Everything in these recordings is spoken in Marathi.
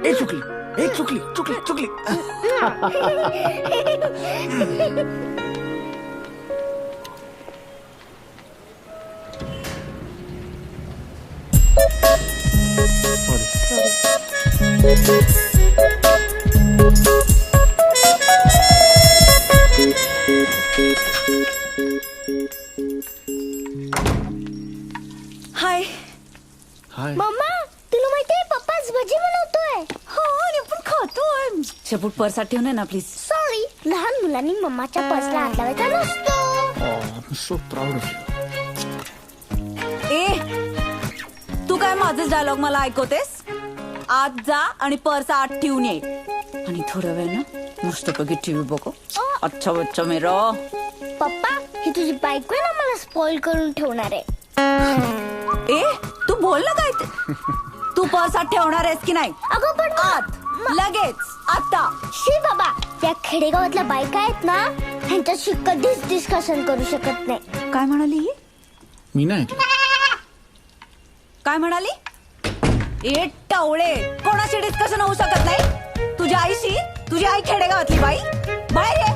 ए चुकली, ए चुकली चुकली चुकली. हाय हाय. मम्मा तुला माहितीये पप्पाच भजी बनवतोय. हो आणि आपण खातोय. शेपूट पर्सात ठेवून आहे ना प्लीज. सॉरी, लहान मुलांनी मम्माच्या पर्सला हात लावायचा नसतो. I'm so proud of you. ए तू काय माझेच डायलॉग मला ऐकवतेस. आत जा आणि पर्स आत ठेवून ये आणि थोडा वेळ ना मस्तपैकी टीव्ही बघू. अच्छा बच्चा मेरा. पप्पा ही तुझी बायको आहे ना, मला स्पॉइल करून ठेवणार आहे. ए तू बोल ना काय ते. तू पर्स आत ठेवणार आहेस की नाही. अगं पण आत लगेच आता. शी बाबा, त्या खेडेगावातल्या बायका आहेत ना, ह्यांच्याशी कधीच डिस्कशन करू शकत नाही. काय म्हणाली ही? मी नाही ऐकलं. काय म्हणाली. ए टवळे, कोणाशी डिस्कशन होऊ शकत नाही. तुझ्या आईशी. तुझी आई खेडेगावातली बाई. बाहेर ये.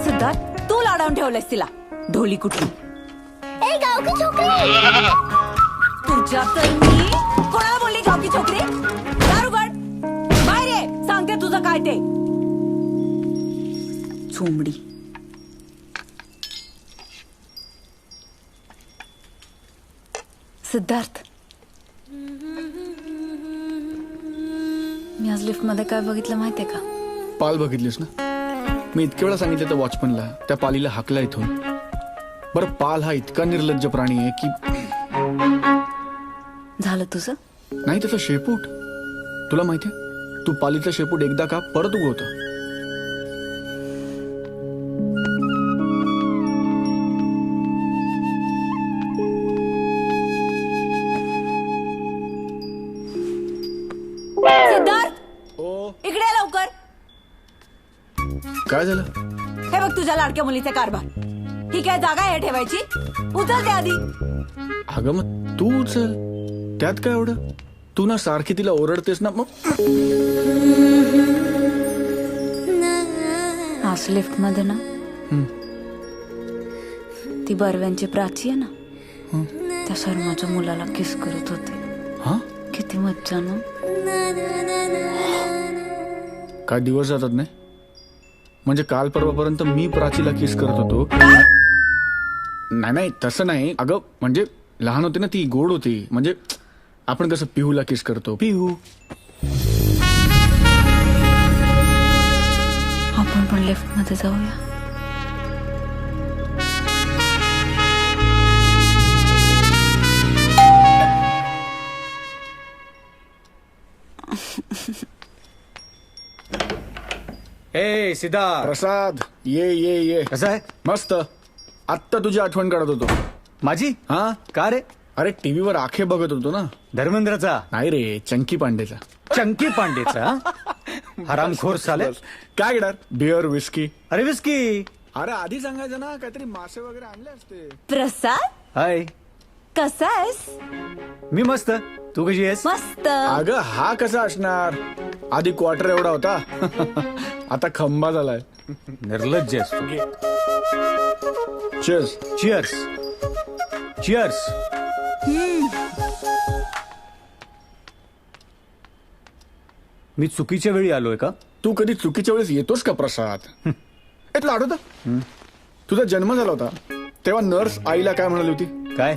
सिद्धार्थ तू लाडावून ठेवलंयस तिला. ढोली कुठली. ए गावकी छोकरी. तुझ्या तर मी कोणाला बोलली गावकी छोकरी. दार उघड. बाहेर ये. सांगते तुझं काय ते. चोंबडी. सिद्धार्थ मी आज लिफ्ट मध्ये काय बघितलं माहितीये का. पाल बघितलीस ना. मी इतके वेळा सांगितलं त्या वॉचमनला, त्या पालीला हाकला इथून. बरं, पाल हा इतका निर्लज्ज प्राणी आहे की. झालं तुझं. नाही त्याचा शेपूट तुला माहितीये. तू पालीचा शेपूट एकदा का परत उगवतो. सिद्धार्थ ओ इकडे ये लवकर. काय झालं. हे बघ तुझ्या लाडक्या मुलीचे कारभार. ही काय जागा आहे ठेवायची. उचल ते आधी. अगं मग तू उचल, त्यात काय एवढं. तू ना सारखी तिला ओरडतेस ना मग. आज लिफ्ट मध्ये ना ती बर्व्यांची प्राची आहे ना, त्या शर्माच्या मुलाला किस करत होते. हा किती मज्जा ना. काय दिवस जातात नाही. म्हणजे काल परवापर्यंत मी प्राचीला किस करत होतो. नाही नाही तसं नाही. अगं म्हणजे लहान होती ना ती, गोड होती. म्हणजे आपण कसं पिहूला किस करतो. पिहू. आपण पण लिफ्ट मध्ये जाऊया. ए सिद्धार्थ. प्रसाद ये ये ये. कसं आहे. मस्त. आत्ता तुझी आठवण काढत होतो. माझी. हा का रे. अरे टीव्हीवर आखे बघत होतो ना. धर्मेंद्रचा. नाही रे, चंकी पांडेचा. चंकी पांडेचा. हरामखोर साले. काय घेणार. Beer whisky. अरे विस्की. अरे आधी सांगायचं ना, काहीतरी मासे वगैरे आणले असते. प्रसाद हाय. कसा आहेस. मी मस्त. तू कशी आहेस. मस्त. अगं हा कसा असणार. आधी क्वार्टर एवढा होता. आता खंबा झालाय. निर्लज्ज आहेस तू. चेस. चिअर्स. चिअर्स. मी चुकीच्या वेळी आलोय का. तू कधी चुकीच्या वेळेस येतोस का प्रसाद. इथलं आठवतं. तुझा जन्म झाला होता तेव्हा नर्स आईला काय म्हणाली होती. काय.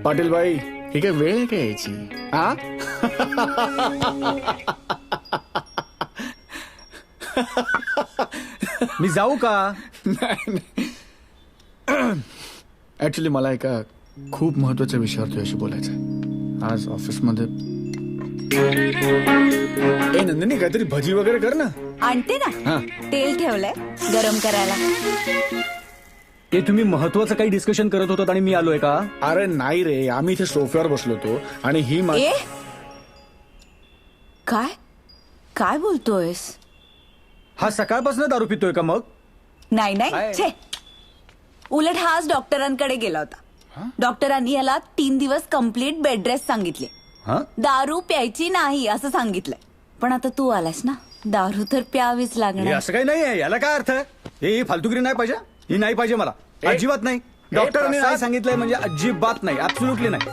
पाटील बाई ही काय वेळ आहे का यायची. आ मी जाऊ का. ऍक्च्युली मला एका खूप महत्वाच्या विषयावर तुझ्याशी बोलायचं आहे. आज ऑफिसमध्ये. ए नंदिनी काहीतरी भजी वगैरे कर ना. आणते ना. हा. तेल ठेवलंय गरम करायला. ते तुम्ही महत्वाचं काही डिस्कशन करत होतात आणि मी आलोय का. अरे नाही रे, आम्ही इथे सोफ्यावर बसलो होतो आणि ही ए काय काय बोलतोयस. हा सकाळपासून दारू पितोय का मग. नाही नाही काय? छे. उलट हा आज डॉक्टरांकडे गेला होता. डॉक्टरांनी याला 3 दिवस कम्प्लीट बेड रेस्ट सांगितले. हा दारू प्यायची नाही असं सांगितलंय. पण आता तू आलास ना, दारू तर प्यावीच हे लागणार. असं काही नाहीये. याला काय अर्थ आहे? ही फालतुगिरी नाही पाहिजे. ही नाही पाहिजे मला. अजिबात नाही. डॉक्टरांनी प्रसाद. नाही सांगितलंय म्हणजे अजिबात नाही. ऍब्सोल्युटली नाही.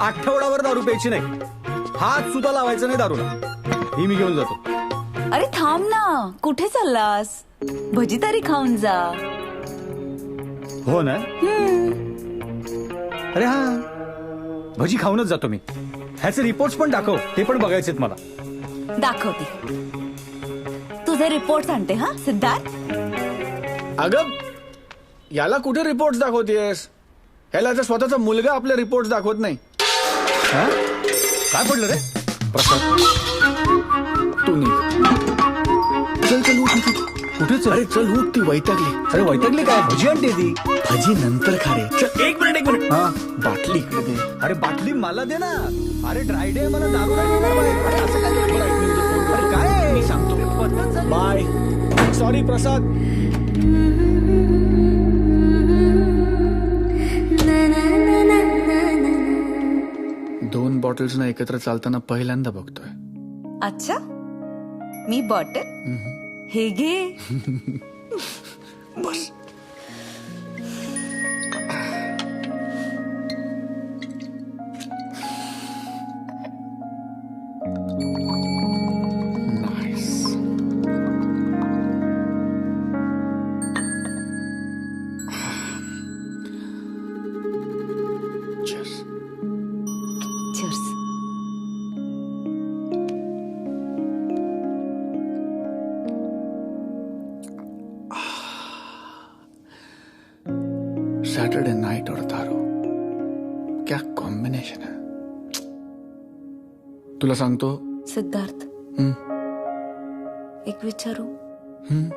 आठवड्यावर दारू प्यायची नाही. हात सुद्धा लावायचा नाही दारूला. ही मी घेऊन जातो. अरे थांब ना, कुठे चाललास? भजी तरी खाऊन जा. हो ना. अरे हा, भजी खाऊनच जातो मी. ह्याचे रिपोर्ट्स पण दाखव. ते पण बघायचेत मला. दाखवते. तुझे रिपोर्ट आणते हा सिद्धार्थ. अगं याला कुठे रिपोर्ट दाखवतेस? ह्याला तर स्वतःचा मुलगा आपले रिपोर्ट दाखवत नाही. हा? काय पडलं रे? प्रसाद तू निघ. चल उठ. कुठे चल? अरे चल उठ, ती वैतागली. अरे वैतागली काय? भजी आणते ती. भाजी नंतर खा रे. चल एक मिनिट. हा. बाटली इकडे दे. अरे बाटली मला दे ना. अरे ड्राय डे मला दारू नाही देणार बाई. अरे असं काय करतो? अरे काय आहे? मी सांगतो. पद्धत झाली. बाय. सॉरी प्रसाद. दोन बॉटल्स ना एकत्र चालताना पहिल्यांदा बघतोय. अच्छा, मी बॉटल हे घे. बस. Nice. Cheers. Cheers. Saturday Knight और दारू, क्या कॉम्बिनेशन है. तुला सांगतो. सिद्धार्थ, हम्म, एक विचारू. हम्म.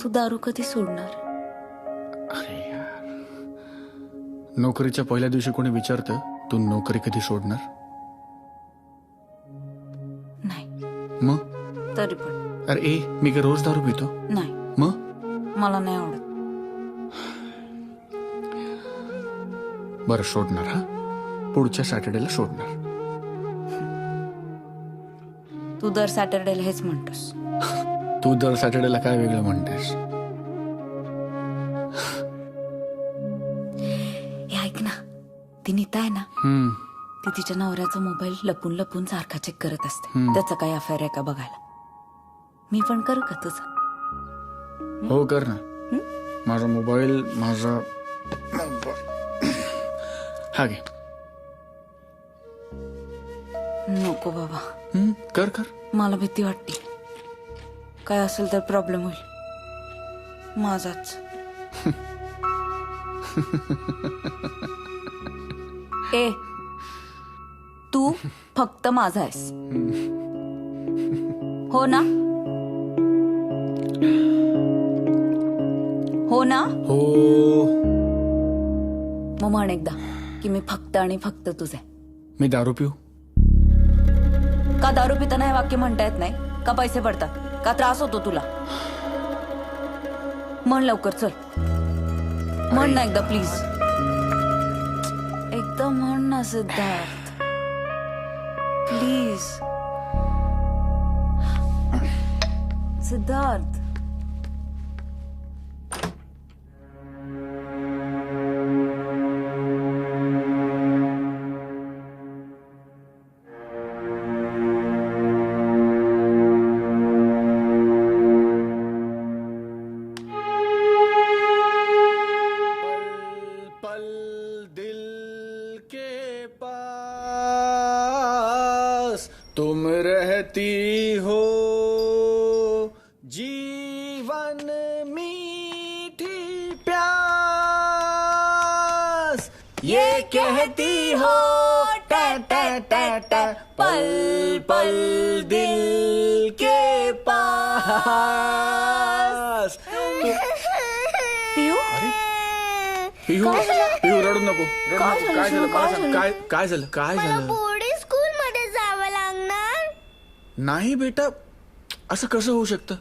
तू दारू कधी सोडणार? अरे यार, नोकरीच्या पहिल्या दिवशी कोणी विचारतं तू नोकरी कधी सोडणार? नाही. मग तरी पण अरे ए, मी काय रोज दारू पितो? नाही, मग मला नाही आवडत. बरं सोडणार. हा, पुढच्या सॅटर्डेला सोडणार. तू दर सॅटर्डेला हेच म्हणतोस. तू दर सॅटर्डेला काय वेगळं म्हणतेस? हे ऐक ना, ती नीता आहे ना, हम्म. ती तिच्या नवऱ्याचा मोबाईल लपून लपून सारखा चेक करत असते. त्याचा काही अफेअर आहे का बघायला. मी पण करू का तुझं? हो कर ना. माझा मोबाईल माझा हा घे. नको बाबा, कर कर. मला भीती वाटते. काय असेल तर प्रॉब्लेम होईल माझाच. ए, तू फक्त माझा आहेस, हो ना? हो ना? हो. मग म्हण एकदा की मी फक्त आणि फक्त तुझे. मी दारू पिऊ? का दारू पिताना हे वाक्य म्हणता येत नाही? का पैसे पडतात? का त्रास होतो तुला? म्हण लवकर, चल म्हण ना एकदा प्लीज. एकदा म्हण ना सिद्धार्थ, प्लीज. सिद्धार्थ, पल दिल के पास तुम रहती हो, जीवन मीठी प्यास ये कहती हो, टा टा टा टा, पल पल दिल के पास. पिऊ, पिहू, पिहू रडू नको, रडू काय नको. झालं, काय झालं? काय मला सांग. झालं? काय झालं? काय मला झालं? बोर्डिंग स्कूल मध्ये जावं लागणार. नाही बेटा, असं कसं होऊ शकतं?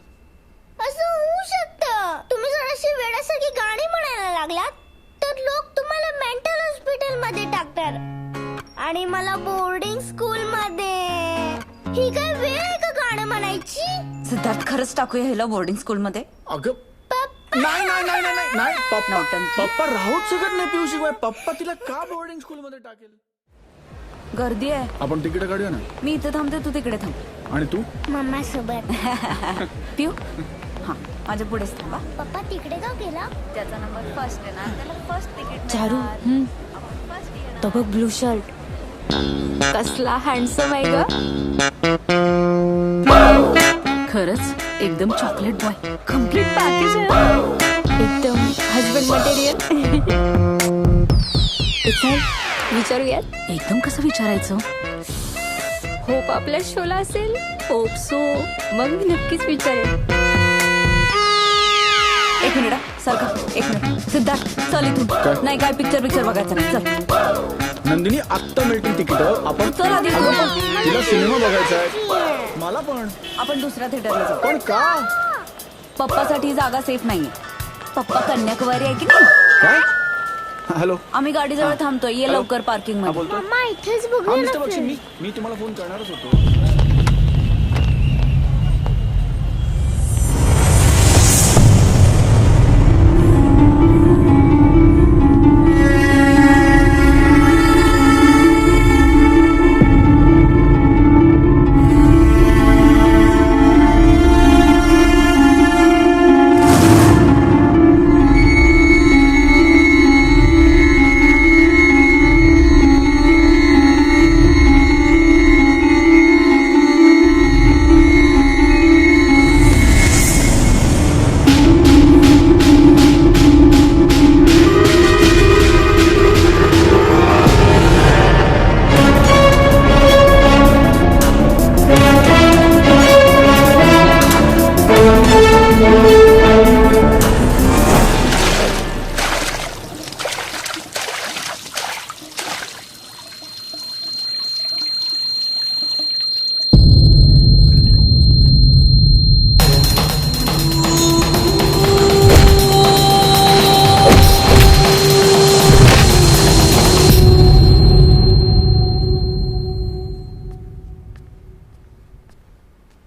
असं होऊ शकतं. तुम्ही जराशी वेड्यासारखी गाणी म्हणायला लागलात तर लोक तुम्हाला मेंटल हॉस्पिटल मध्ये टाकतात आणि मला बोर्डिंग स्कूल मध्ये. ही काय वेळ आहे का गाणं म्हणायची? सिद्धार्थ खरंच टाकूया ह्याला बोर्डिंग स्कूल मध्ये. अगं नाही नाही नाही नाही नाही नाही पप्पा नौटंकी. पप्पा राहूच शकत नाही पिऊ शिवाय. पप्पा तिला का बोर्डिंग स्कूल मध्ये टाकेल? गर्दी आहे. आपण तिकीट काढूया ना. मी इथे थांबते, तू तिकडे थांब. आणि तू मम्मा सोबत. पिऊ हा माझ्या पुढेच थांबा. पप्पा तिकडे का गेला? त्याचा नंबर फर्स्ट आहे ना, त्याला फर्स्ट तिकीट. चारू तो बघ ब्लू शर्ट कसला हँडसम आहे ग. खरंच एकदम चॉकलेट बॉय. कम्प्लीट पॅकेज आहे. एकदम हजबंड मटेरियल. विचारूयात. एकदम कसं विचारायचं? होप आपल्या शोला असेल. Hope so. मग मी नक्कीच विचारेन. एक मिनिट सारखा. एक मिनिट सिद्धार्थ चल इथून. नाही काय पिक्चर बघायचं नाही. चल नंदिनी आत्ता मिळतील तिकीट. आपण चल आधी. तिला सिनेमा बघायचा आहे. मला पण. आपण दुसऱ्या थिएटरला जाऊ. पण का? पप्पासाठी जागा सेफ नाहीये. पप्पा कन्याकुमारी आहे की नाही. काय? हॅलो आम्ही गाडीजवळ थांबतोय. ये लवकर पार्किंग हा मध्ये. बोलतो. मम्मा इथेच हा बघूया मिस्टर ना बक्षी film. मी तुम्हाला फोन करणारच होतो.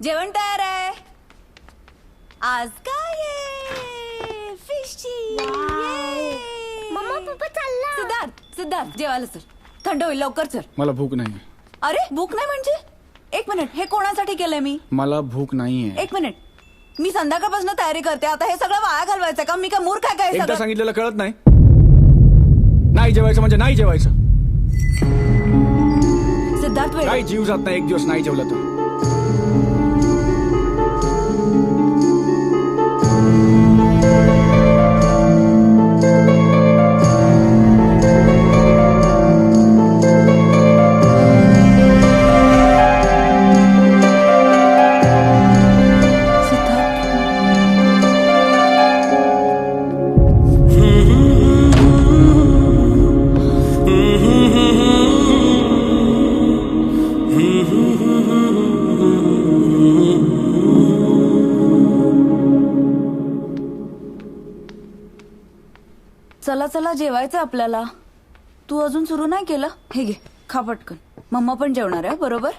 जेवण तयार आहे. आज काय आहे? फिशची. मम्मा पप्पा चालला. सिद्धार्थ जेवायला चल. थंड होईल लवकर चल. मला भूक नाही. अरे भूक नाही म्हणजे? एक मिनिट हे कोणासाठी केलंय मी? मला भूक नाहीये. एक मिनिट. मी संध्याकाळपासून तयारी करते. आता हे सगळं वाया घालवायचं का? मी काय मूर्ख आहे का हे एकदा सगळं? सांगितलेलं कळत नाही. नाही जेवायचं म्हणजे नाही जेवायचं. सिद्धार्थ वेळ. काही जीव जात नाही एक दिवस नाही जेवलं तर. चला चला जेवायचं आपल्याला. तू अजून सुरू नाही केलं. हे घे खा पटकन. मम्मा पण जेवणार आहे बरोबर.